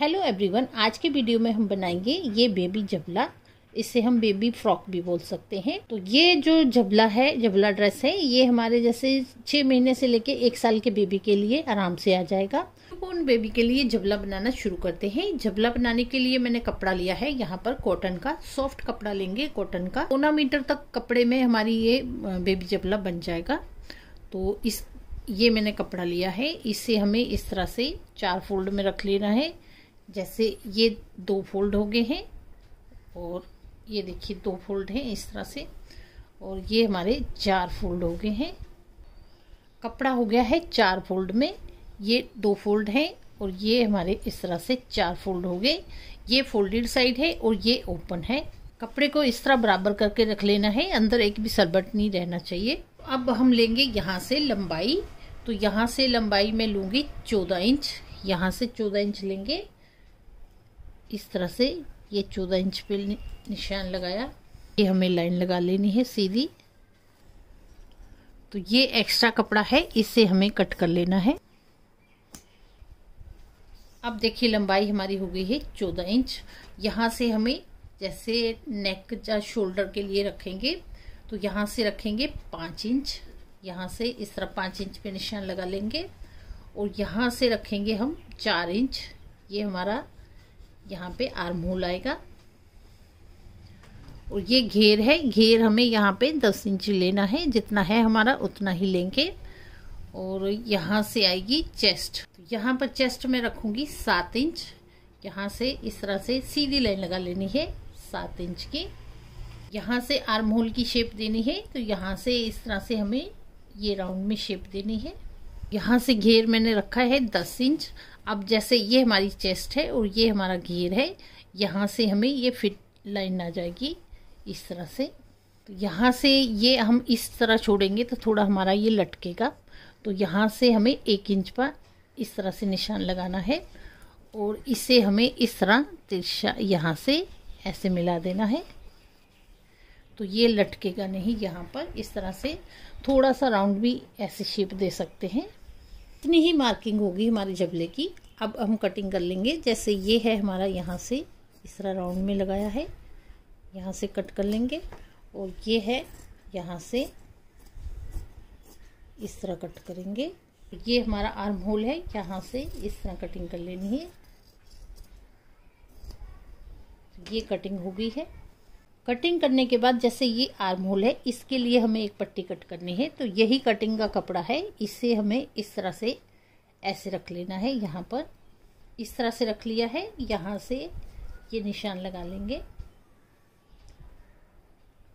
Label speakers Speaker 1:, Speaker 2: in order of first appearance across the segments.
Speaker 1: Hello everyone, आज के video में हम बनाएंगे ये बेबी जबला। इसे हम बेबी फ्रॉक भी बोल सकते हैं। तो ये जो जबला है, जबला ड्रेस है, ये हमारे जैसे 6 महीने से लेके 1 साल के बेबी के लिए आराम से आ जाएगा। उन बेबी के लिए जबला बनाना शुरू करते हैं। जबला बनाने के लिए मैंने कपड़ा लिया है यहाँ पर कॉटन का, सॉफ्ट कपड़ा लेंगे कॉटन का। 1.25 मीटर तक कपड़े में हमारी ये बेबी जबला बन जाएगा। तो ये मैंने कपड़ा लिया है, इसे हमें इस तरह से 4 फोल्ड में रख लेना है। जैसे ये 2 फोल्ड हो गए हैं और ये देखिए 2 फोल्ड हैं इस तरह से, और ये हमारे 4 फोल्ड हो गए हैं। कपड़ा हो गया है 4 फोल्ड में, ये 2 फोल्ड हैं और ये हमारे इस तरह से 4 फोल्ड हो गए। ये फोल्डेड साइड है और ये ओपन है। कपड़े को इस तरह बराबर करके रख लेना है, अंदर एक भी सरबट नहीं रहना चाहिए। अब हम लेंगे यहाँ से लंबाई, तो यहाँ से लंबाई में लूंगी 14 इंच। यहाँ से 14 इंच लेंगे इस तरह से। ये 14 इंच पे निशान लगाया, ये हमें लाइन लगा लेनी है सीधी। तो ये एक्स्ट्रा कपड़ा है, इसे हमें कट कर लेना है। अब देखिए लंबाई हमारी हो गई है 14 इंच। यहाँ से हमें जैसे नेक या शोल्डर के लिए रखेंगे, तो यहाँ से रखेंगे 5 इंच। यहाँ से इस तरह 5 इंच पे निशान लगा लेंगे और यहाँ से रखेंगे हम 4 इंच। ये हमारा यहाँ पे आर्म होल आएगा। और ये घेर है, घेर हमें यहाँ पे 10 इंच लेना है, जितना है हमारा उतना ही लेंगे। और यहाँ से आएगी चेस्ट, तो यहाँ पर चेस्ट में रखूंगी 7 इंच। यहाँ से इस तरह से सीधी लाइन लगा लेनी है 7 इंच की। यहाँ से आर्म होल की शेप देनी है, तो यहाँ से इस तरह से हमें ये राउंड में शेप देनी है। यहाँ से घेर मैंने रखा है 10 इंच। अब जैसे ये हमारी चेस्ट है और ये हमारा घेर है, यहाँ से हमें ये फिट लाइन आ जाएगी इस तरह से। तो यहाँ से ये हम इस तरह छोड़ेंगे तो थोड़ा हमारा ये लटकेगा। तो यहाँ से हमें 1 इंच पर इस तरह से निशान लगाना है और इसे हमें इस तरह तिरछा यहाँ से ऐसे मिला देना है। तो ये लटकेगा नहीं, यहाँ पर इस तरह से थोड़ा सा राउंड भी ऐसे शेप दे सकते हैं। इतनी ही मार्किंग होगी हमारे जबले की। अब हम कटिंग कर लेंगे। जैसे ये है हमारा, यहाँ से इस तरह राउंड में लगाया है, यहाँ से कट कर लेंगे। और ये है यहाँ से इस तरह कट करेंगे। ये हमारा आर्म होल है, यहाँ से इस तरह कटिंग कर लेनी है। ये कटिंग हो गई है। कटिंग करने के बाद जैसे ये आर्म होल है, इसके लिए हमें एक पट्टी कट करनी है। तो यही कटिंग का कपड़ा है, इसे हमें इस तरह से ऐसे रख लेना है। यहाँ पर इस तरह से रख लिया है, यहाँ से ये निशान लगा लेंगे।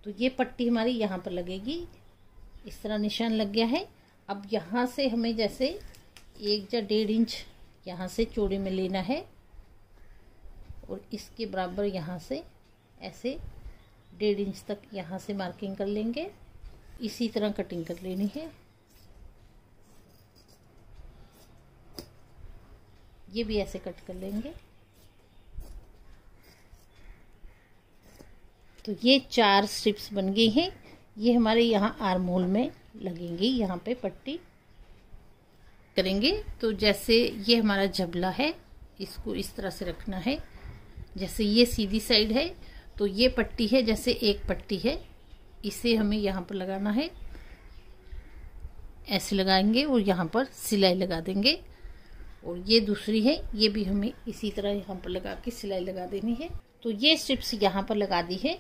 Speaker 1: तो ये पट्टी हमारी यहाँ पर लगेगी, इस तरह निशान लग गया है। अब यहाँ से हमें जैसे 1 या 1.5 इंच यहाँ से चौड़े में लेना है और इसके बराबर यहाँ से ऐसे 1.5 इंच तक यहाँ से मार्किंग कर लेंगे। इसी तरह कटिंग कर लेनी है। ये भी ऐसे कट कर लेंगे। तो ये 4 स्ट्रिप्स बन गई हैं। ये हमारे यहाँ आर्म होल में लगेंगी, यहाँ पे पट्टी करेंगे। तो जैसे ये हमारा जबला है, इसको इस तरह से रखना है। जैसे ये सीधी साइड है, तो ये पट्टी है, जैसे एक पट्टी है, इसे हमें यहाँ पर लगाना है। ऐसे लगाएंगे और यहाँ पर सिलाई लगा देंगे। और ये दूसरी है, ये भी हमें इसी तरह यहाँ पर लगा के सिलाई लगा देनी है। तो ये स्ट्रिप्स यहाँ पर लगा दी है।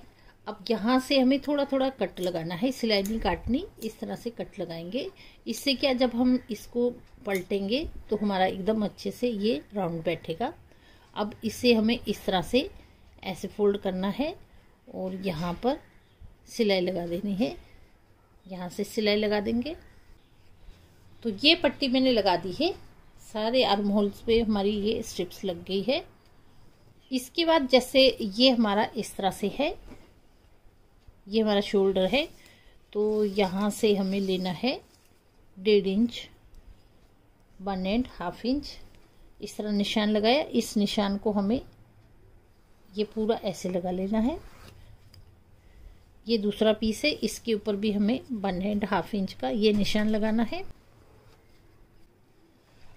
Speaker 1: अब यहाँ से हमें थोड़ा थोड़ा कट लगाना है, सिलाई नहीं काटनी, इस तरह से कट लगाएंगे। इससे क्या, जब हम इसको पलटेंगे तो हमारा एकदम अच्छे से ये राउंड बैठेगा। अब इसे हमें इस तरह से ऐसे फोल्ड करना है और यहाँ पर सिलाई लगा देनी है। यहाँ से सिलाई लगा देंगे। तो ये पट्टी मैंने लगा दी है, सारे आर्म होल्स पे हमारी ये स्ट्रिप्स लग गई है। इसके बाद जैसे ये हमारा इस तरह से है, ये हमारा शोल्डर है, तो यहाँ से हमें लेना है 1.5 इंच, 1.5 इंच। इस तरह निशान लगाया, इस निशान को हमें ये पूरा ऐसे लगा लेना है। ये दूसरा पीस है, इसके ऊपर भी हमें 1.5 इंच का ये निशान लगाना है।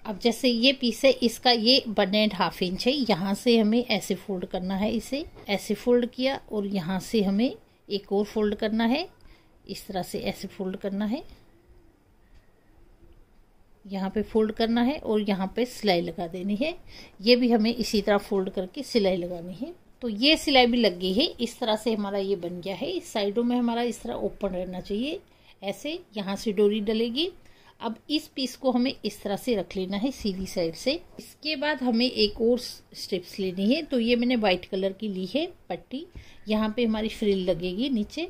Speaker 1: अब जैसे ये पीस है, इसका ये 1.5 इंच है, यहाँ से हमें ऐसे फोल्ड करना है, इसे ऐसे फोल्ड किया और यहाँ से हमें एक और फोल्ड करना है, इस तरह से ऐसे फोल्ड करना है, यहाँ पे फोल्ड करना है और यहाँ पे सिलाई लगा देनी है। ये भी हमें इसी तरह फोल्ड करके सिलाई लगानी है। तो ये सिलाई भी लग गई है। इस तरह से हमारा ये बन गया है। इस साइडों में हमारा इस तरह ओपन रहना चाहिए, ऐसे यहाँ से डोरी डलेगी। अब इस पीस को हमें इस तरह से रख लेना है सीधी साइड से। इसके बाद हमें एक और स्ट्रिप्स लेनी है। तो ये मैंने व्हाइट कलर की ली है पट्टी, यहाँ पे हमारी फ्रिल लगेगी नीचे।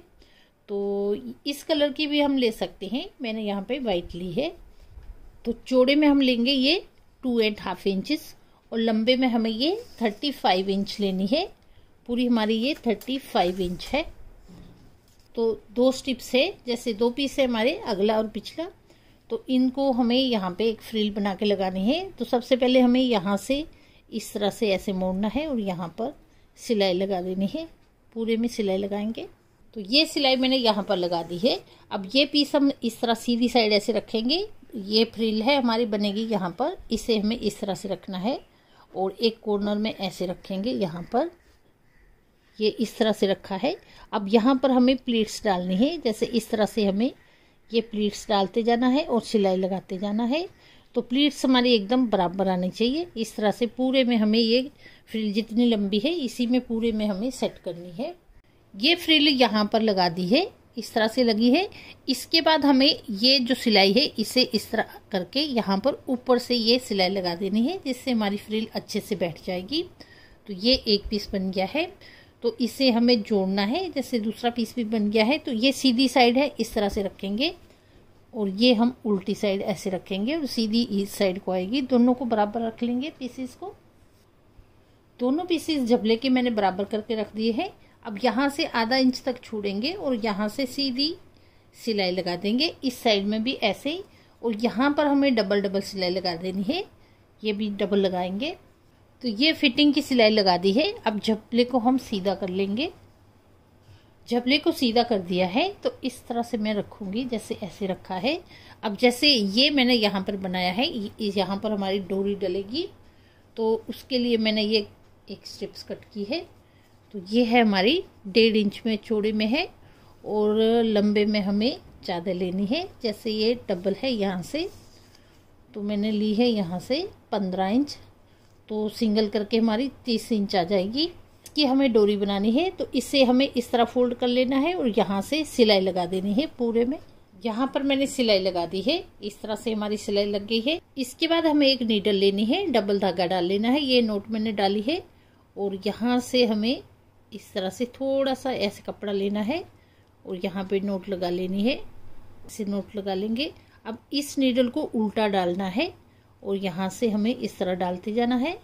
Speaker 1: तो इस कलर की भी हम ले सकते हैं, मैंने यहाँ पे व्हाइट ली है। तो चौड़े में हम लेंगे ये 2.5 इंचेस और लंबे में हमें ये 35 इंच लेनी है। पूरी हमारी ये 35 इंच है। तो 2 स्ट्रिप्स है, जैसे 2 पीस है हमारे, अगला और पिछला। तो इनको हमें यहाँ पे एक फ्रिल बना के लगानी है। तो सबसे पहले हमें यहाँ से इस तरह से ऐसे मोड़ना है और यहाँ पर सिलाई लगा देनी है। पूरे में सिलाई लगाएंगे। तो ये सिलाई मैंने यहाँ पर लगा दी है। अब ये पीस हम इस तरह सीधी साइड ऐसे रखेंगे। ये फ्रिल है हमारी बनेगी यहाँ पर, इसे हमें इस तरह से रखना है और एक कॉर्नर में ऐसे रखेंगे। यहाँ पर ये इस तरह से रखा है। अब यहाँ पर हमें प्लीट्स डालनी है। जैसे इस तरह से हमें ये प्लीट्स डालते जाना है और सिलाई लगाते जाना है। तो प्लीट्स हमारी एकदम बराबर आनी चाहिए। इस तरह से पूरे में हमें ये फ्रिल जितनी लंबी है इसी में पूरे में हमें सेट करनी है। ये फ्रिल यहाँ पर लगा दी है, इस तरह से लगी है। इसके बाद हमें ये जो सिलाई है इसे इस तरह करके यहाँ पर ऊपर से ये सिलाई लगा देनी है, जिससे हमारी फ्रिल अच्छे से बैठ जाएगी। तो ये एक पीस बन गया है। तो इसे हमें जोड़ना है। जैसे दूसरा पीस भी बन गया है। तो ये सीधी साइड है, इस तरह से रखेंगे और ये हम उल्टी साइड ऐसे रखेंगे और सीधी इस साइड को आएगी। दोनों को बराबर रख लेंगे पीसेस को। दोनों पीसेस जबले के मैंने बराबर करके रख दिए हैं। अब यहाँ से आधा इंच तक छोड़ेंगे और यहाँ से सीधी सिलाई लगा देंगे, इस साइड में भी ऐसे ही। और यहाँ पर हमें डबल डबल सिलाई लगा देनी है, ये भी डबल लगाएंगे। तो ये फिटिंग की सिलाई लगा दी है। अब जबले को हम सीधा कर लेंगे। जबले को सीधा कर दिया है तो इस तरह से मैं रखूंगी, जैसे ऐसे रखा है। अब जैसे ये मैंने यहाँ पर बनाया है, यहाँ पर हमारी डोरी डलेगी। तो उसके लिए मैंने ये एक स्ट्रिप्स कट की है। तो ये है हमारी 1.5 इंच में चौड़े में है और लंबे में हमें ज़्यादा लेनी है। जैसे ये डबल है यहाँ से, तो मैंने ली है यहाँ से 15 इंच। तो सिंगल करके हमारी 30 इंच आ जाएगी। इसकी हमें डोरी बनानी है। तो इसे हमें इस तरह फोल्ड कर लेना है और यहाँ से सिलाई लगा देनी है पूरे में। यहाँ पर मैंने सिलाई लगा दी है, इस तरह से हमारी सिलाई लग गई है। इसके बाद हमें एक नीडल लेनी है, डबल धागा डाल लेना है। ये नोट मैंने डाली है और यहाँ से हमें इस तरह से थोड़ा सा ऐसे कपड़ा लेना है और यहाँ पे नोट लगा लेनी है। ऐसे नोट लगा लेंगे। अब इस नीडल को उल्टा डालना है और यहाँ से हमें इस तरह डालते जाना है।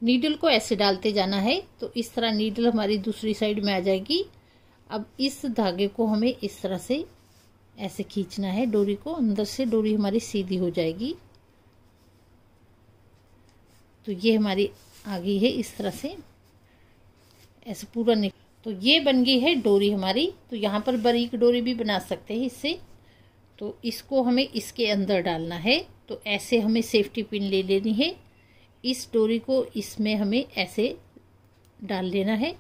Speaker 1: नीडल को ऐसे डालते जाना है। तो इस तरह नीडल हमारी दूसरी साइड में आ जाएगी। अब इस धागे को हमें इस तरह से ऐसे खींचना है, डोरी को अंदर से, डोरी हमारी सीधी हो जाएगी। तो ये हमारी आ गई है इस तरह से, ऐसे पूरा तो ये बन गई है डोरी हमारी। तो यहाँ पर बारीक डोरी भी बना सकते हैं इससे। तो इसको हमें इसके अंदर डालना है। तो ऐसे हमें सेफ्टी पिन ले लेनी है। इस डोरी को इसमें हमें ऐसे डाल लेना है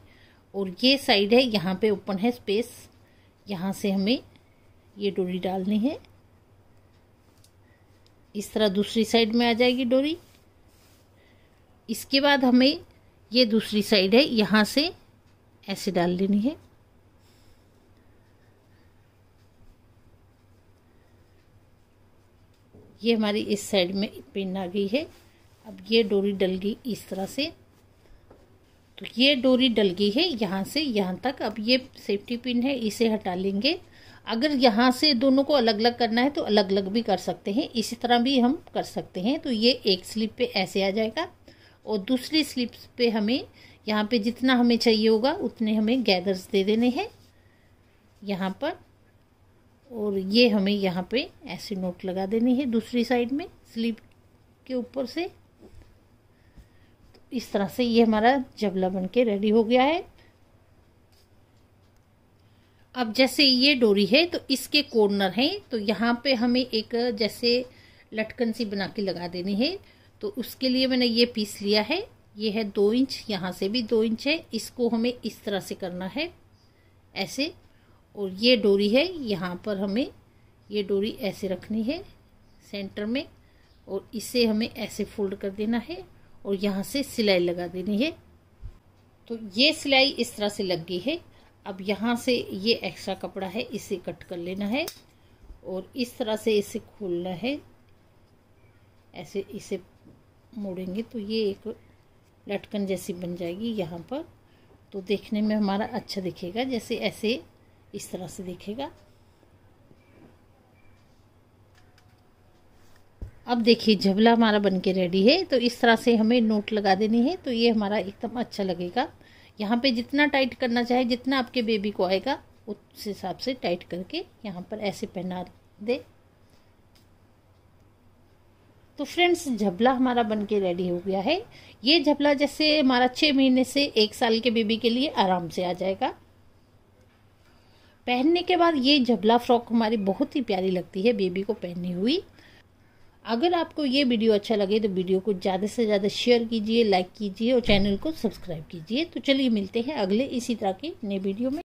Speaker 1: और ये साइड है, यहाँ पे ओपन है स्पेस, यहाँ से हमें ये डोरी डालनी है। इस तरह दूसरी साइड में आ जाएगी डोरी। इसके बाद हमें ये दूसरी साइड है, यहाँ से ऐसे डाल लेनी है। ये हमारी इस साइड में पिन आ गई है। अब ये डोरी डल गई इस तरह से। तो ये डोरी डल गई है यहाँ से यहाँ तक। अब ये सेफ्टी पिन है, इसे हटा लेंगे। अगर यहाँ से दोनों को अलग अलग करना है तो अलग अलग भी कर सकते हैं, इसी तरह भी हम कर सकते हैं। तो ये एक स्लिप पे ऐसे आ जाएगा और दूसरी स्लिप्स पे हमें यहाँ पे जितना हमें चाहिए होगा उतने हमें गैदर्स दे देने हैं यहाँ पर। और ये हमें यहाँ पे ऐसे नोट लगा देनी है दूसरी साइड में स्लिप के ऊपर से। तो इस तरह से ये हमारा जबला बनके रेडी हो गया है। अब जैसे ये डोरी है तो इसके कॉर्नर है, तो यहाँ पे हमें एक जैसे लटकन सी बना के लगा देनी है। तो उसके लिए मैंने ये पीस लिया है, ये है 2 इंच, यहाँ से भी 2 इंच है। इसको हमें इस तरह से करना है ऐसे, और ये डोरी है यहाँ पर हमें ये डोरी ऐसे रखनी है सेंटर में, और इसे हमें ऐसे फोल्ड कर देना है और यहाँ से सिलाई लगा देनी है। तो ये सिलाई इस तरह से लग गई है। अब यहाँ से ये एक्स्ट्रा कपड़ा है इसे कट कर लेना है और इस तरह से इसे खोलना है, ऐसे इसे मोड़ेंगे तो ये एक लटकन जैसी बन जाएगी यहाँ पर। तो देखने में हमारा अच्छा दिखेगा, जैसे ऐसे इस तरह से दिखेगा। अब देखिए झबला हमारा बनके रेडी है। तो इस तरह से हमें नोट लगा देनी है, तो ये हमारा एकदम अच्छा लगेगा। यहाँ पे जितना टाइट करना चाहे, जितना आपके बेबी को आएगा उस हिसाब से टाइट करके यहाँ पर ऐसे पहना दे। तो फ्रेंड्स झबला हमारा बनके रेडी हो गया है। ये झबला जैसे हमारा 6 महीने से 1 साल के बेबी के लिए आराम से आ जाएगा। पहनने के बाद ये झबला फ्रॉक हमारी बहुत ही प्यारी लगती है बेबी को पहनी हुई। अगर आपको ये वीडियो अच्छा लगे तो वीडियो को ज़्यादा से ज़्यादा शेयर कीजिए, लाइक कीजिए और चैनल को सब्सक्राइब कीजिए। तो चलिए मिलते हैं अगले इसी तरह के नए वीडियो में।